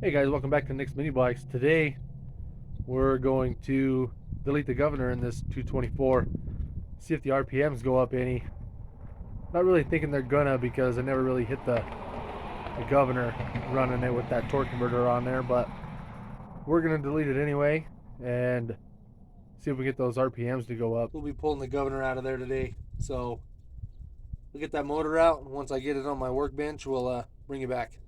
Hey guys, welcome back to Nick's Mini Bikes. Today we're going to delete the governor in this 224, see if the RPMs go up any. Not really thinking they're gonna because I never really hit the governor running it with that torque converter on there, but we're gonna delete it anyway and see if we get those RPMs to go up. We'll be pulling the governor out of there today, so we'll get that motor out, and once I get it on my workbench, we'll bring it back.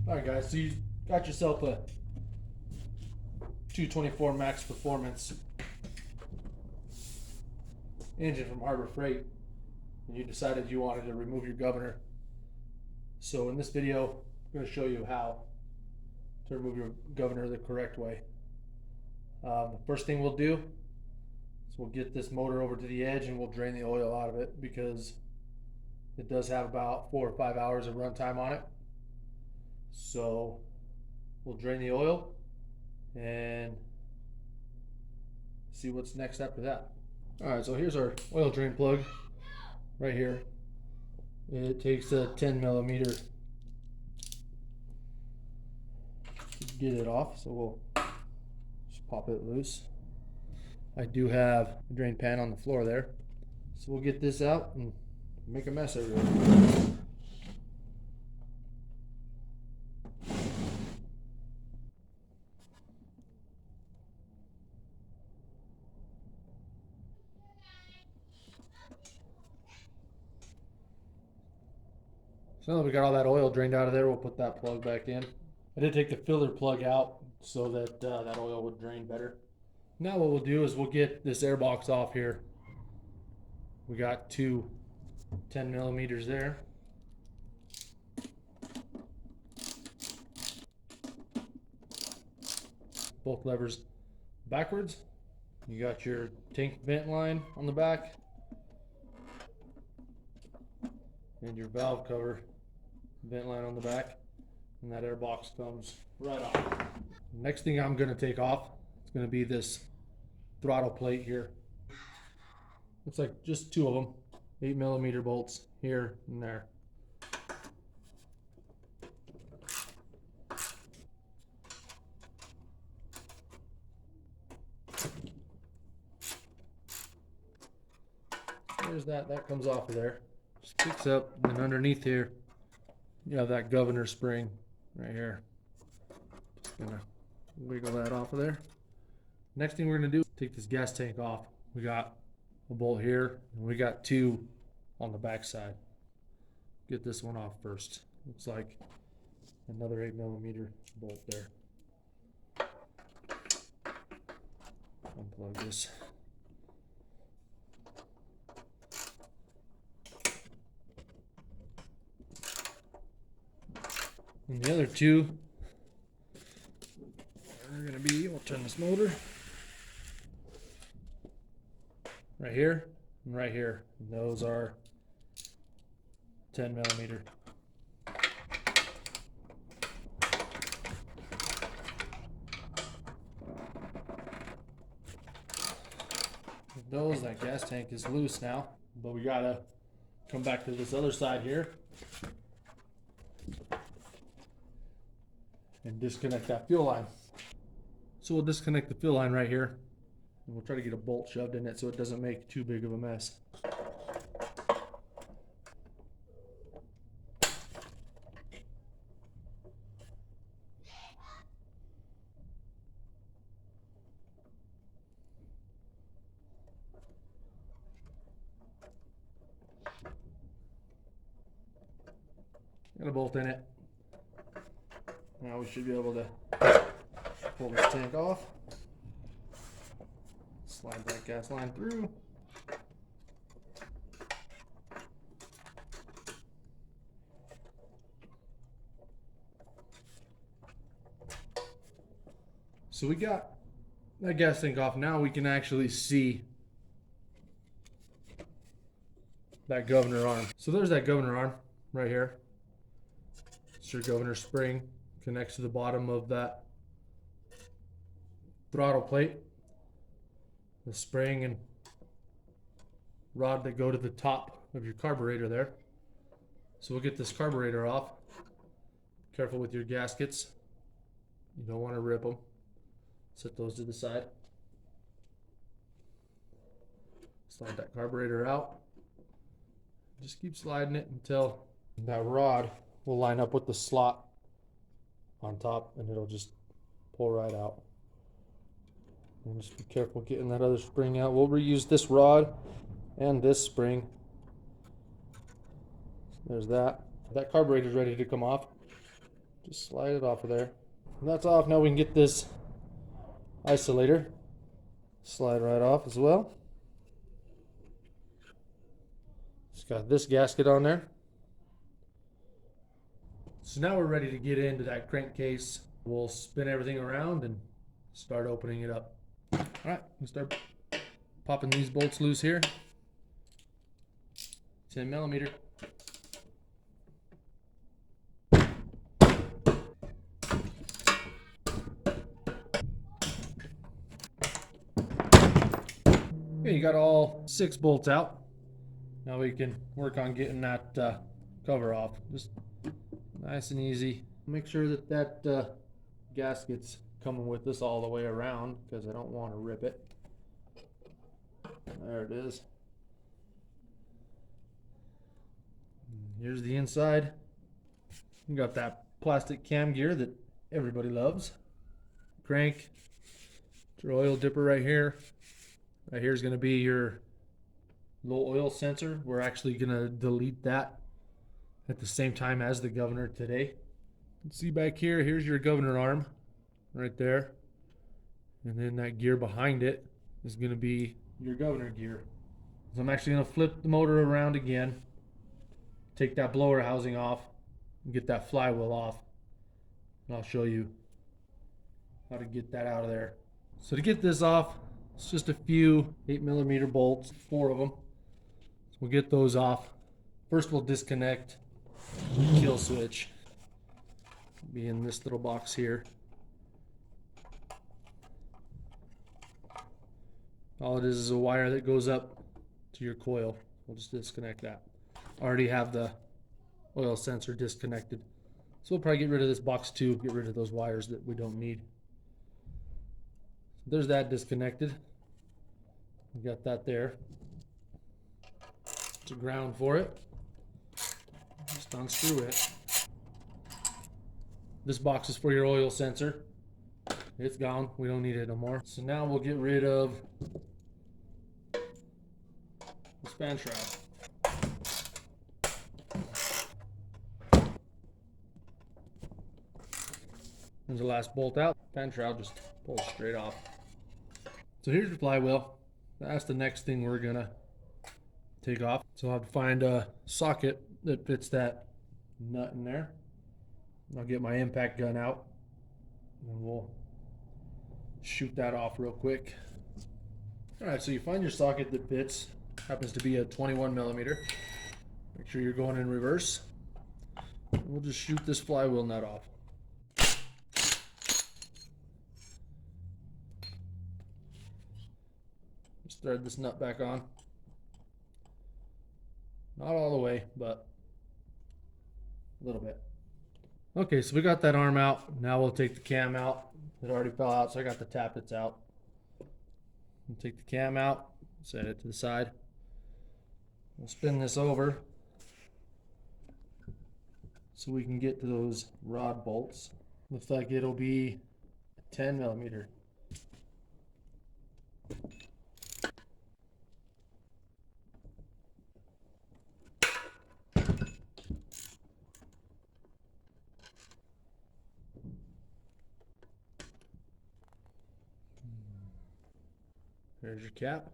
Alright guys, so you got yourself a 224 max performance engine from Harbor Freight, and you decided you wanted to remove your governor. So in this video, I'm going to show you how to remove your governor the correct way. The first thing we'll do is we'll get this motor over to the edge and we'll drain the oil out of it because it does have about 4 or 5 hours of runtime on it. So we'll drain the oil and see what's next after that. Alright, so here's our oil drain plug right here. It takes a 10 millimeter to get it off, so we'll just pop it loose. I do have a drain pan on the floor there, so we'll get this out and make a mess everywhere. So now that we got all that oil drained out of there, we'll put that plug back in. I did take the filler plug out so that that oil would drain better. Now what we'll do is we'll get this air box off here. We got two 10 millimeters there. Both levers backwards. You got your tank vent line on the back and your valve cover vent line on the back, and that air box comes right off. Next thing I'm going to take off is going to be this throttle plate here. Looks like just two of them, 8 millimeter bolts here and there. There's that comes off of there. Just picks up, and underneath here you have that governor spring right here. Just gonna wiggle that off of there. Next thing we're gonna do is take this gas tank off. We got a bolt here, and we got two on the back side. Get this one off first. Looks like another 8 millimeter bolt there. Unplug this. And the other two are going to be, we'll turn this motor right here and right here. And those are 10 millimeter. With those, that gas tank is loose now, but we gotta come back to this other side here and disconnect that fuel line. So we'll disconnect the fuel line right here, and we'll try to get a bolt shoved in it so it doesn't make too big of a mess. Got a bolt in it. Now we should be able to pull this tank off, slide that gas line through. So we got that gas tank off. Now we can actually see that governor arm. So there's that governor arm right here. It's It's your governor spring, connects to the bottom of that throttle plate. The spring and rod that go to the top of your carburetor there. So we'll get this carburetor off. Careful with your gaskets. You don't want to rip them. Set those to the side. Slide that carburetor out. Just keep sliding it until that rod will line up with the slot on top, and it'll just pull right out. And just be careful getting that other spring out. We'll reuse this rod and this spring. There's that. That carburetor's ready to come off. Just slide it off of there. And that's off. Now we can get this isolator. Slide right off as well. It's got this gasket on there. So now we're ready to get into that crankcase. We'll spin everything around and start opening it up. All right, we'll start popping these bolts loose here. 10 millimeter. Okay, you got all 6 bolts out. Now we can work on getting that cover off. Just nice and easy. Make sure that that gasket's coming with us all the way around, because I don't want to rip it. There it is. Here's the inside. You got that plastic cam gear that everybody loves. Crank. Your oil dipper right here. Right here is going to be your low oil sensor. We're actually going to delete that at the same time as the governor today. See back here, here's your governor arm right there. And then that gear behind it is going to be your governor gear. So I'm actually going to flip the motor around again, take that blower housing off, and get that flywheel off. And I'll show you how to get that out of there. So to get this off, it's just a few 8mm bolts, 4 of them. So we'll get those off. First we'll disconnect the kill switch. It'll be in this little box here. All it is a wire that goes up to your coil. We'll just disconnect that. Already have the oil sensor disconnected. So we'll probably get rid of this box too, get rid of those wires that we don't need. There's that disconnected. We got that there. It's a ground for it. Just unscrew it. This box is for your oil sensor. It's gone. We don't need it no more. So now we'll get rid of this fan shroud. There's the last bolt out. Fan shroud just pulls straight off. So here's your flywheel. That's the next thing we're gonna take off. So I'll have to find a socket that fits that nut in there. I'll get my impact gun out and we'll shoot that off real quick. All right, so you find your socket that fits. Happens to be a 21mm. Make sure you're going in reverse. And we'll just shoot this flywheel nut off. Just thread this nut back on. Not all the way, but a little bit. Okay, so we got that arm out. Now we'll take the cam out. It already fell out, so I got the tappets out. We'll take the cam out, set it to the side. We'll spin this over so we can get to those rod bolts. Looks like it'll be 10mm. There's your cap.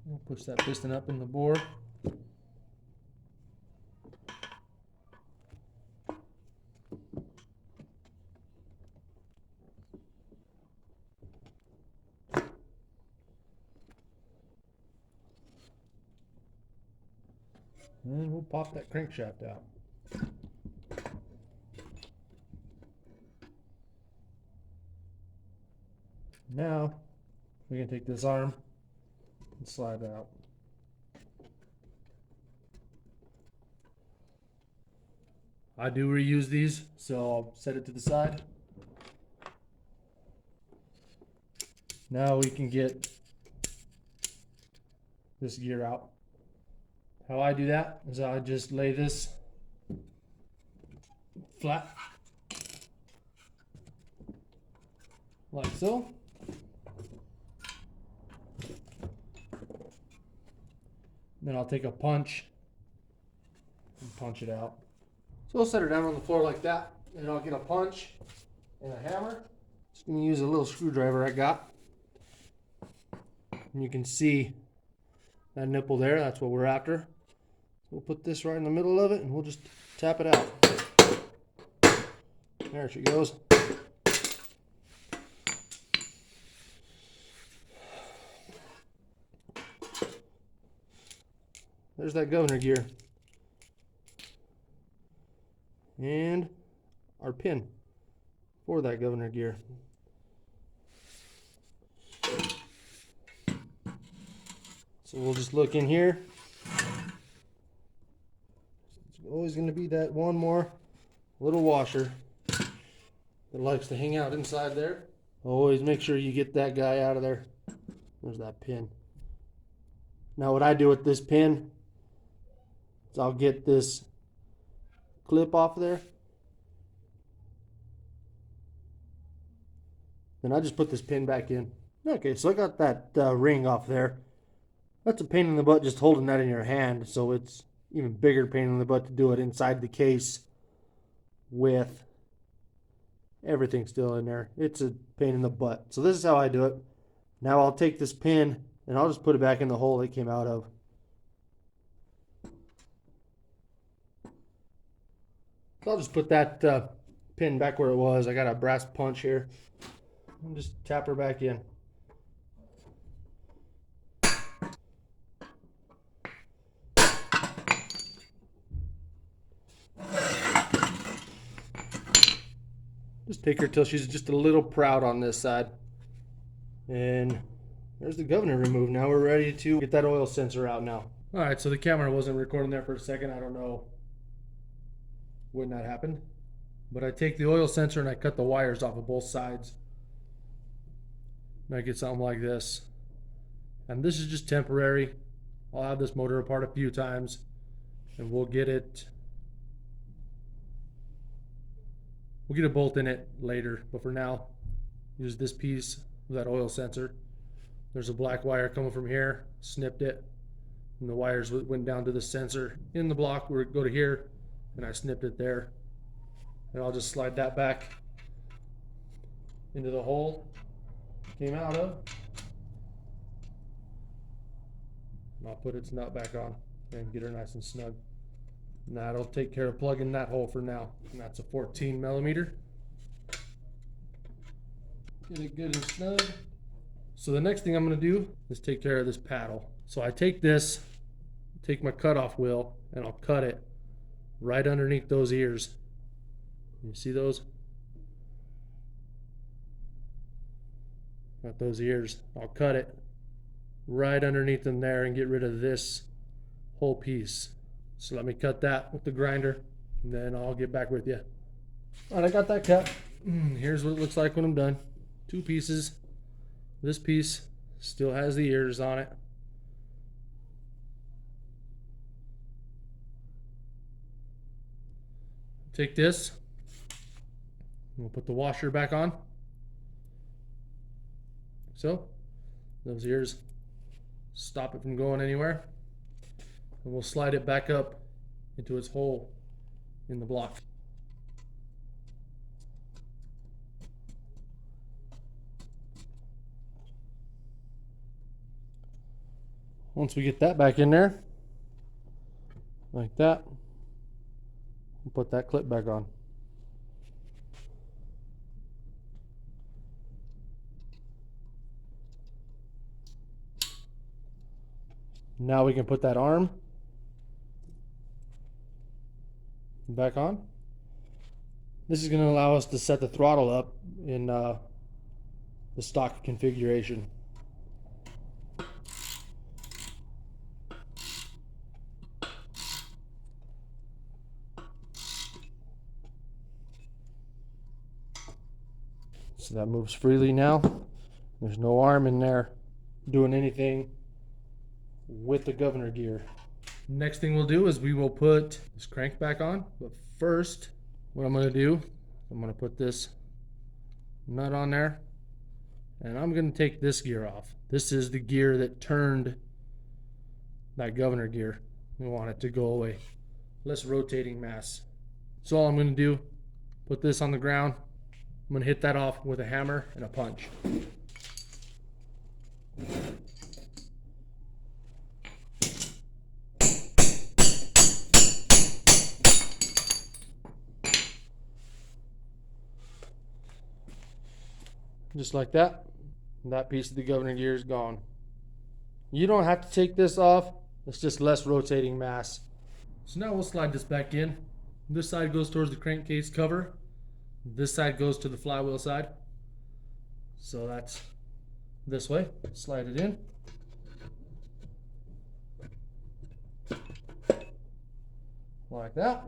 We'll push that piston up in the bore. And we'll pop that crankshaft out. Now we can take this arm and slide it out. I do reuse these, so I'll set it to the side. Now we can get this gear out. How I do that is I just lay this flat, like so. Then I'll take a punch and punch it out. So I'll set her down on the floor like that, and I'll get a punch and a hammer. Just gonna use a little screwdriver I got. And you can see that nipple there, that's what we're after. We'll put this right in the middle of it and we'll just tap it out. There she goes. There's that governor gear. And our pin for that governor gear. So we'll just look in here. It's always going to be that one more little washer that likes to hang out inside there. Always make sure you get that guy out of there. There's that pin. Now what I do with this pin is I'll get this clip off of there. Then I just put this pin back in. Okay, so I got that ring off there. That's a pain in the butt just holding that in your hand, so it's even bigger pain in the butt to do it inside the case with everything still in there. It's a pain in the butt. So this is how I do it. Now I'll take this pin and I'll just put it back in the hole it came out of. So I'll just put that pin back where it was. I got a brass punch here. And just tap her back in. Just take her till she's just a little proud on this side. And there's the governor removed. Now we're ready to get that oil sensor out now. All right, so the camera wasn't recording there for a second. I don't know when that happened. But I take the oil sensor and I cut the wires off of both sides. And I get something like this. And this is just temporary. I'll have this motor apart a few times and we'll get a bolt in it later, but for now, use this piece of that oil sensor. There's a black wire coming from here, snipped it, and the wires went down to the sensor in the block where it go to here, and I snipped it there. And I'll just slide that back into the hole it came out of. And I'll put its nut back on and get her nice and snug. And that'll take care of plugging that hole for now. And that's a 14 millimeter. Get it good and snug. So the next thing I'm going to do is take care of this paddle. So I take my cutoff wheel, and I'll cut it right underneath those ears. You see those? Got those ears. I'll cut it right underneath them there and get rid of this whole piece. So let me cut that with the grinder, and then I'll get back with you. All right, I got that cut. Here's what it looks like when I'm done. Two pieces. This piece still has the ears on it. Take this, and we'll put the washer back on. So, those ears stop it from going anywhere. And we'll slide it back up into its hole in the block. Once we get that back in there, like that, we'll put that clip back on. Now we can put that arm back on. This is going to allow us to set the throttle up in the the stock configuration. So that moves freely now. There's no arm in there doing anything with the governor gear. Next thing we'll do is we will put this crank back on. But first, what I'm gonna do, I'm gonna put this nut on there, and I'm gonna take this gear off. This is the gear that turned that governor gear. We want it to go away. Less rotating mass. So all I'm gonna do, put this on the ground. I'm gonna hit that off with a hammer and a punch. Just like that. And that piece of the governor gear is gone. You don't have to take this off. It's just less rotating mass. So now we'll slide this back in. This side goes towards the crankcase cover. This side goes to the flywheel side. So that's this way. Slide it in. Like that.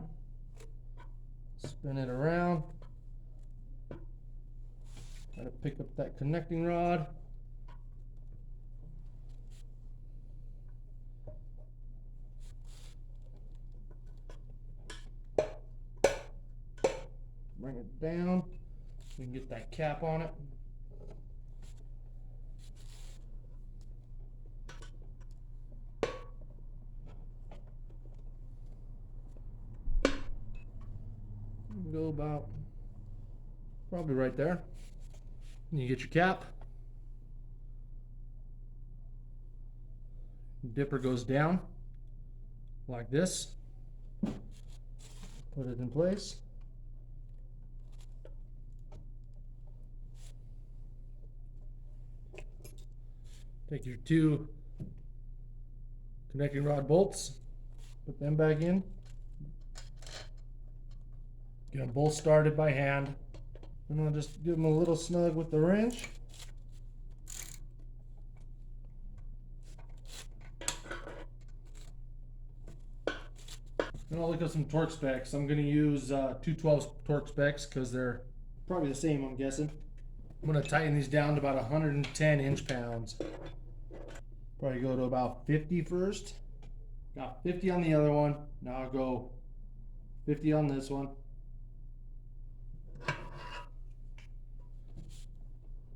Spin it around. Try to pick up that connecting rod. Bring it down. We can get that cap on it. Go about probably right there. And you get your cap. Dipper goes down like this. Put it in place. Take your two connecting rod bolts, put them back in. Get them both started by hand. And I'll just give them a little snug with the wrench. And I'll look up some torque specs. I'm going to use 212 torque specs because they're probably the same, I'm guessing. I'm going to tighten these down to about 110 inch-pounds. Probably go to about 50 first. Got 50 on the other one. Now I'll go 50 on this one.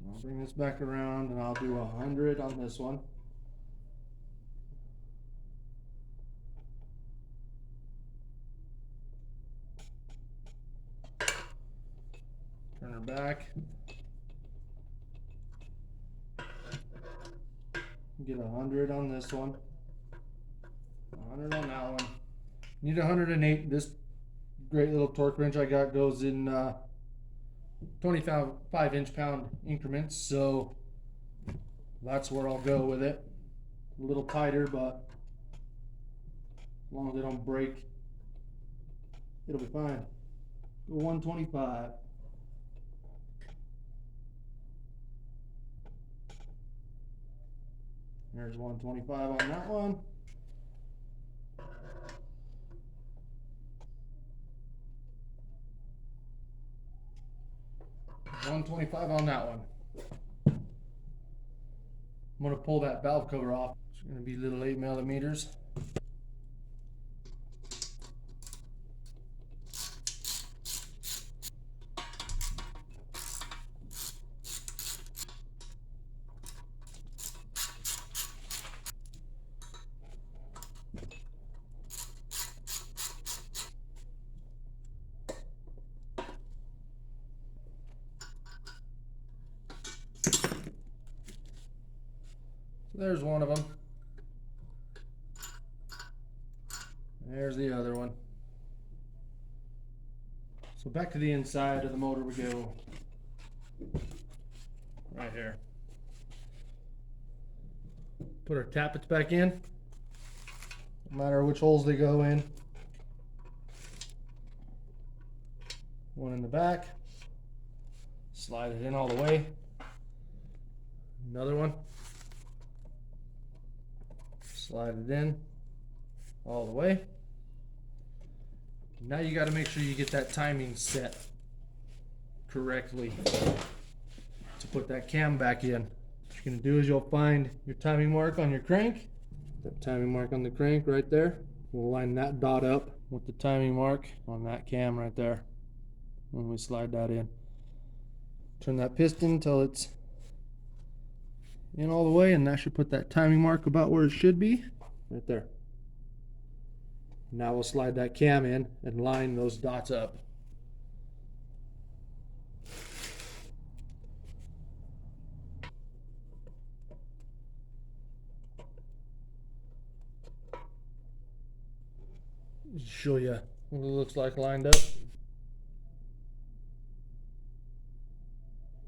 I'll bring this back around and I'll do 100 on this one. Turn her back. Get 100 on this one. 100 on that one. Need 108. This great little torque wrench I got goes in 25 inch-pound increments, so that's where I'll go with it. A little tighter, but as long as they don't break, it'll be fine. Go 125. There's 125 on that one. $125 on that one. I'm going to pull that valve cover off. It's going to be little 8 millimeters. There's one of them. There's the other one. So back to the inside of the motor we go. Right here. Put our tappets back in. No matter which holes they go in. One in the back. Slide it in all the way. Another one. Slide it in all the way. Now you got to make sure you get that timing set correctly to put that cam back in. What you're going to do is you'll find your timing mark on your crank. That timing mark on the crank right there. We'll line that dot up with the timing mark on that cam right there when we slide that in. Turn that piston until it's in all the way, and that should put that timing mark about where it should be, right there. Now we'll slide that cam in and line those dots up. Just show you what it looks like lined up.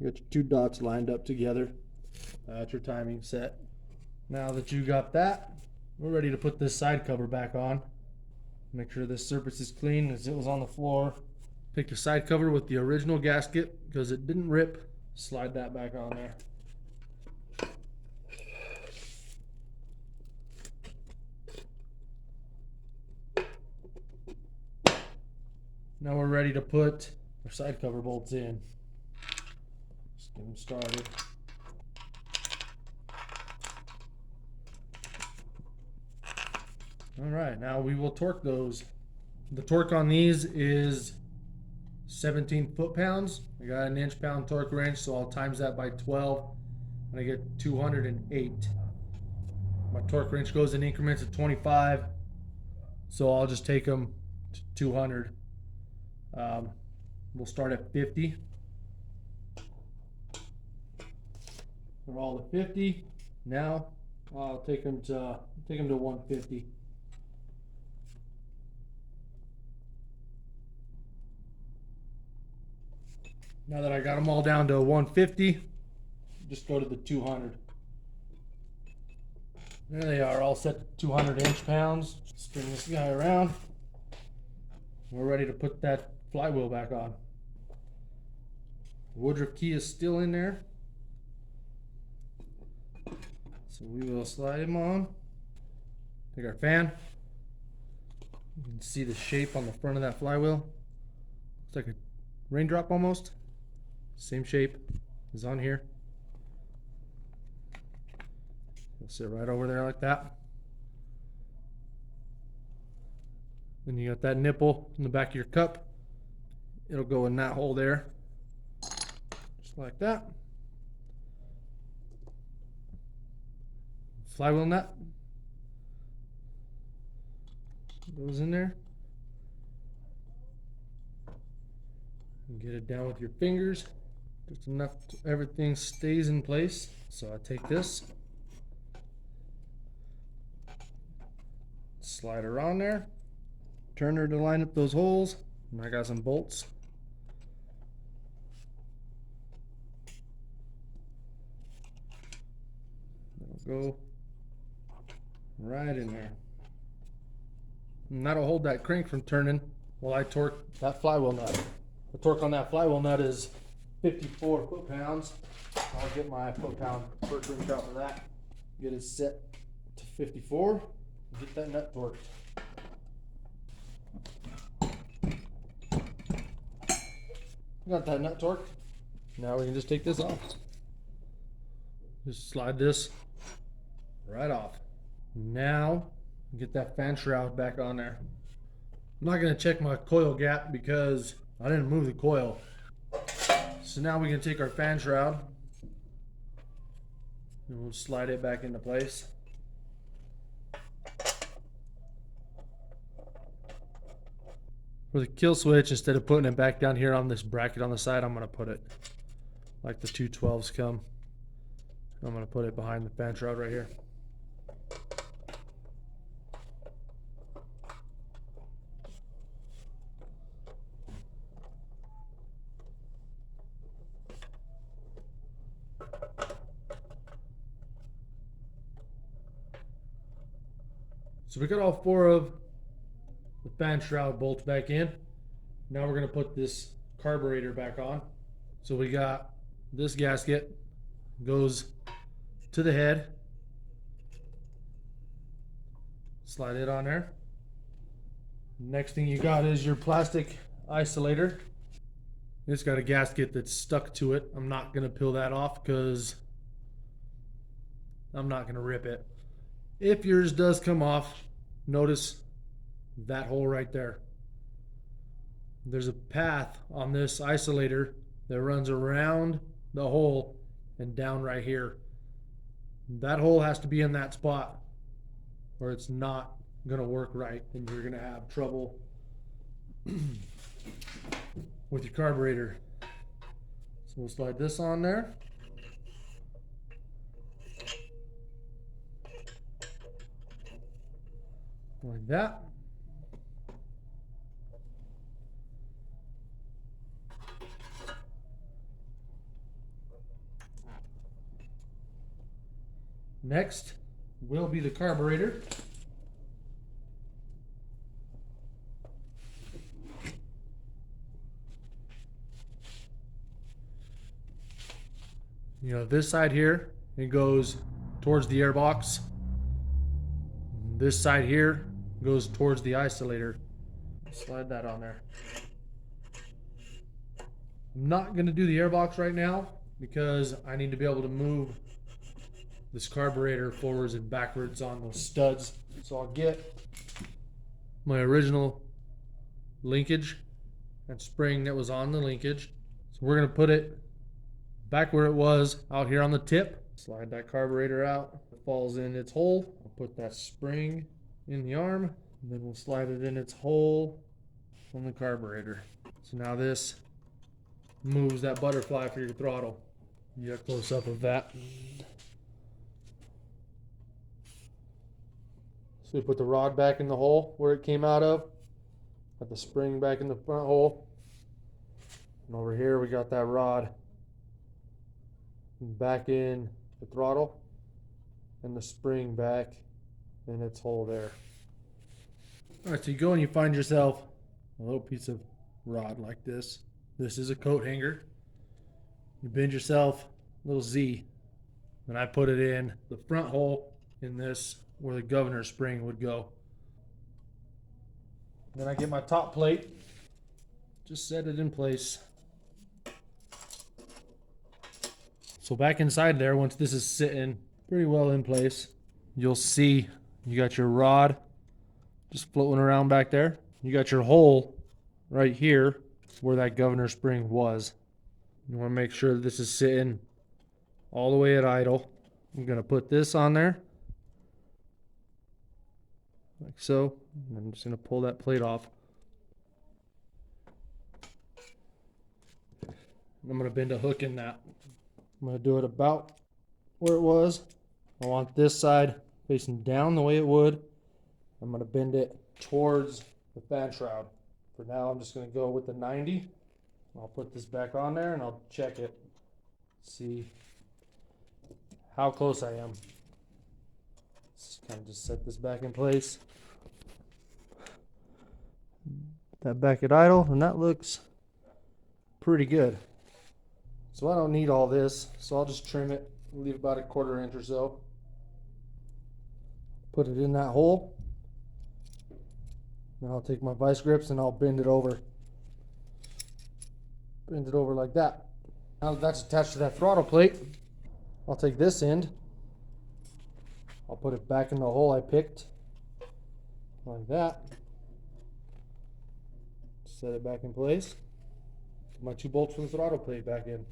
You got your two dots lined up together. That's your timing set. Now that you got that, we're ready to put this side cover back on. Make sure this surface is clean as it was on the floor. Pick your side cover with the original gasket because it didn't rip. Slide that back on there. Now we're ready to put our side cover bolts in. Just get them started. All right, now we will torque those. The torque on these is 17 foot-pounds. I got an inch-pound torque wrench, so I'll times that by 12, and I get 208. My torque wrench goes in increments of 25, so I'll just take them to 200. We'll start at 50. We're all at 50. Now I'll take them to 150. Now that I got them all down to 150, just go to the 200. There they are, all set to 200 inch-pounds. Spin this guy around. We're ready to put that flywheel back on. The Woodruff key is still in there, so we will slide him on. Take our fan. You can see the shape on the front of that flywheel. It's like a raindrop almost. Same shape as on here. It'll sit right over there like that. Then you got that nipple in the back of your cup. It'll go in that hole there. Just like that. Flywheel nut goes in there. And get it down with your fingers. Just enough so everything stays in place. So I take this, slide her on there, turn her to line up those holes, and I got some bolts. That'll go right in there. And that'll hold that crank from turning while I torque that flywheel nut. The torque on that flywheel nut is 54 foot-pounds. I'll get my foot-pound torque wrench out for that. Get it set to 54. Get that nut torqued. Got that nut torqued. Now we can just take this off. Just slide this right off. Now get that fan shroud back on there. I'm not going to check my coil gap because I didn't move the coil. So now we can take our fan shroud and we'll slide it back into place. For the kill switch, instead of putting it back down here on this bracket on the side, I'm going to put it like the 212s come. I'm going to put it behind the fan shroud right here. So we got all four of the fan shroud bolts back in. Now we're going to put this carburetor back on. So we got this gasket goes to the head. Slide it on there. Next thing you got is your plastic isolator. It's got a gasket that's stuck to it. I'm not gonna peel that off because I'm not gonna rip it. If yours does come off, notice that hole right there. There's a path on this isolator that runs around the hole and down right here. That hole has to be in that spot or it's not gonna work right and you're gonna have trouble with your carburetor. So we'll slide this on there. Like that. Next will be the carburetor. You know, this side here, it goes towards the airbox. This side here goes towards the isolator. Slide that on there. I'm not going to do the airbox right now because I need to be able to move this carburetor forwards and backwards on those studs. So I'll get my original linkage and spring that was on the linkage. So we're going to put it back where it was out here on the tip. Slide that carburetor out. It falls in its hole. I'll put that spring in the arm. And then we'll slide it in its hole on the carburetor. So now this moves that butterfly for your throttle. You get a close up of that. So we put the rod back in the hole where it came out of. Got the spring back in the front hole. And over here we got that rod back in the throttle and the spring back in its hole there. Alright, so you go and you find yourself a little piece of rod like this. This is a coat hanger. You bend yourself a little Z. And I put it in the front hole in this where the governor spring would go. Then I get my top plate, just set it in place. So back inside there, once this is sitting pretty well in place, you'll see you got your rod just floating around back there. You got your hole right here where that governor spring was. You want to make sure that this is sitting all the way at idle. I'm going to put this on there like so. And I'm just going to pull that plate off. I'm going to bend a hook in that. I'm going to do it about where it was. I want this side facing down the way it would. I'm going to bend it towards the fan shroud. For now, I'm just going to go with the 90. I'll put this back on there and I'll check it. See how close I am. Just kind of just set this back in place. Put that back at idle, and that looks pretty good. So I don't need all this, so I'll just trim it, leave about a 1/4 inch or so. Put it in that hole. Then I'll take my vice grips and I'll bend it over. Bend it over like that. Now that that's attached to that throttle plate, I'll take this end. I'll put it back in the hole I picked. Like that. Set it back in place. Put my 2 bolts for the throttle plate back in.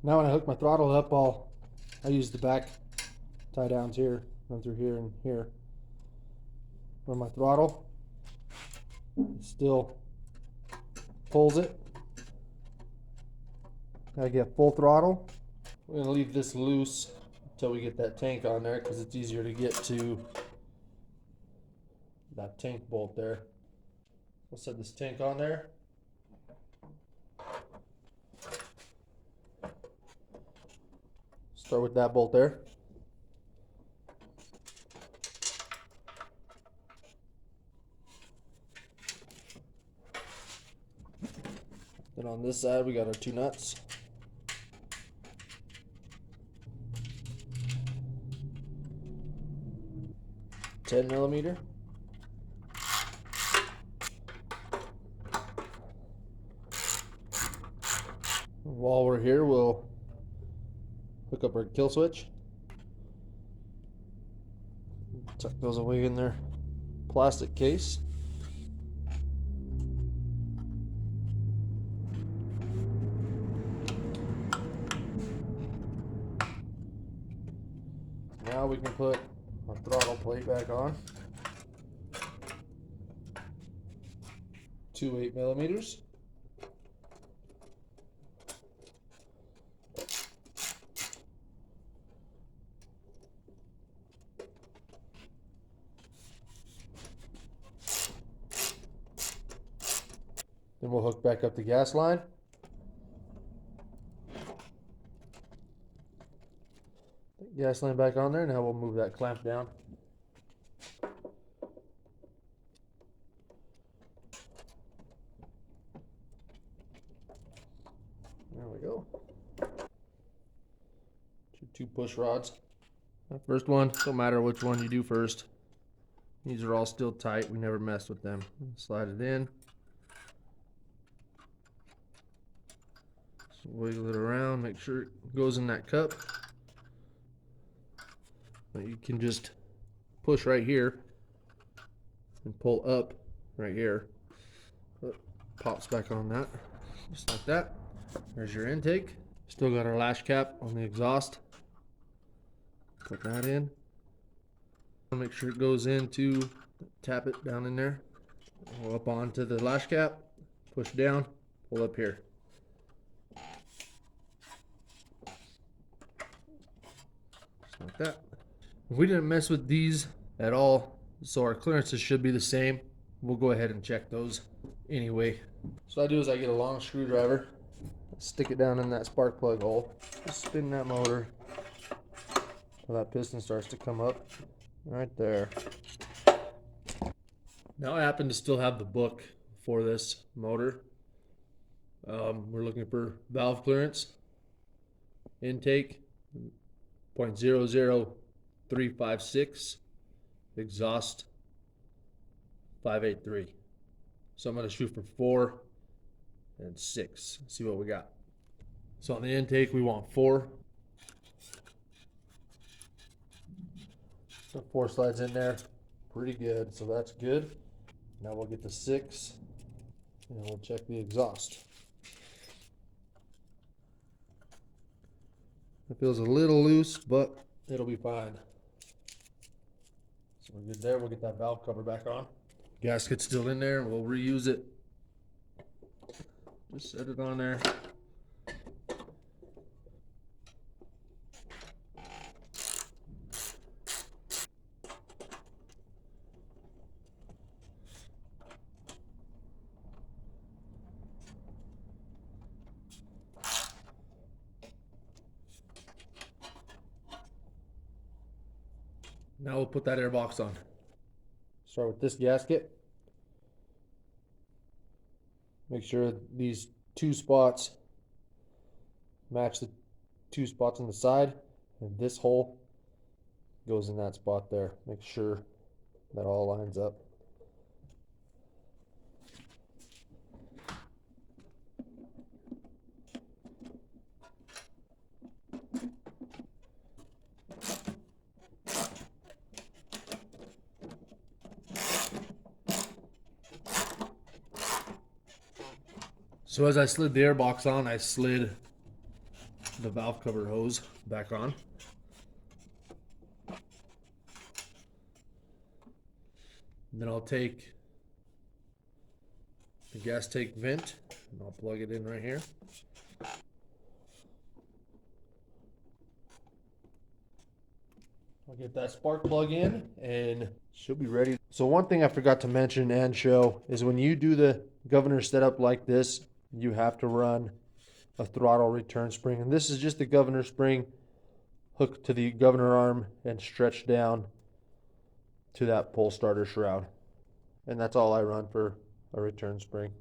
Now when I hook my throttle up, I use the back tie downs here, run through here and here. Where my throttle still pulls it. I get full throttle. We're gonna leave this loose until we get that tank on there because it's easier to get to that tank bolt there. I'll set this tank on there. Start with that bolt there. this side, we got our 2 nuts. $10mm. While we're here, we'll hook up our kill switch. Tuck those away in their plastic case. Now we can put our throttle plate back on. 2 8mm. Then we'll hook back up the gas line. Gas line back on there. Now we'll move that clamp down. There we go. 2 push rods. First one, don't matter which one you do first. These are all still tight. We never messed with them. Slide it in. Just wiggle it around. Make sure it goes in that cup. But you can just push right here and pull up right here. It pops back on that, just like that. There's your intake. Still got our lash cap on the exhaust. Put that in. Make sure it goes into, tap it down in there. Go up onto the lash cap, push down, pull up here. Just like that. We didn't mess with these at all, so our clearances should be the same. We'll go ahead and check those anyway. So what I do is I get a long screwdriver, stick it down in that spark plug hole, just spin that motor till that piston starts to come up right there. Now I happen to still have the book for this motor. We're looking for valve clearance, intake 0.00356, exhaust 583. So I'm going to shoot for 4 and 6. See what we got. So on the intake we want 4. So 4 slides in there, pretty good. So that's good. Now we'll get the 6 and we'll check the exhaust. It feels a little loose, but it'll be fine. So we're good there. We'll get that valve cover back on. Gasket's still in there. We'll reuse it. Just set it on there. Now we'll put that air box on. Start with this gasket. Make sure these 2 spots match the 2 spots on the side, and this hole goes in that spot there. Make sure that all lines up. So as I slid the air box on, I slid the valve cover hose back on. And then I'll take the gas tank vent and I'll plug it in right here. I'll get that spark plug in and she'll be ready. So one thing I forgot to mention and show is when you do the governor setup like this, you have to run a throttle return spring. And this is just the governor spring hooked to the governor arm and stretched down to that pull starter shroud. And that's all I run for a return spring.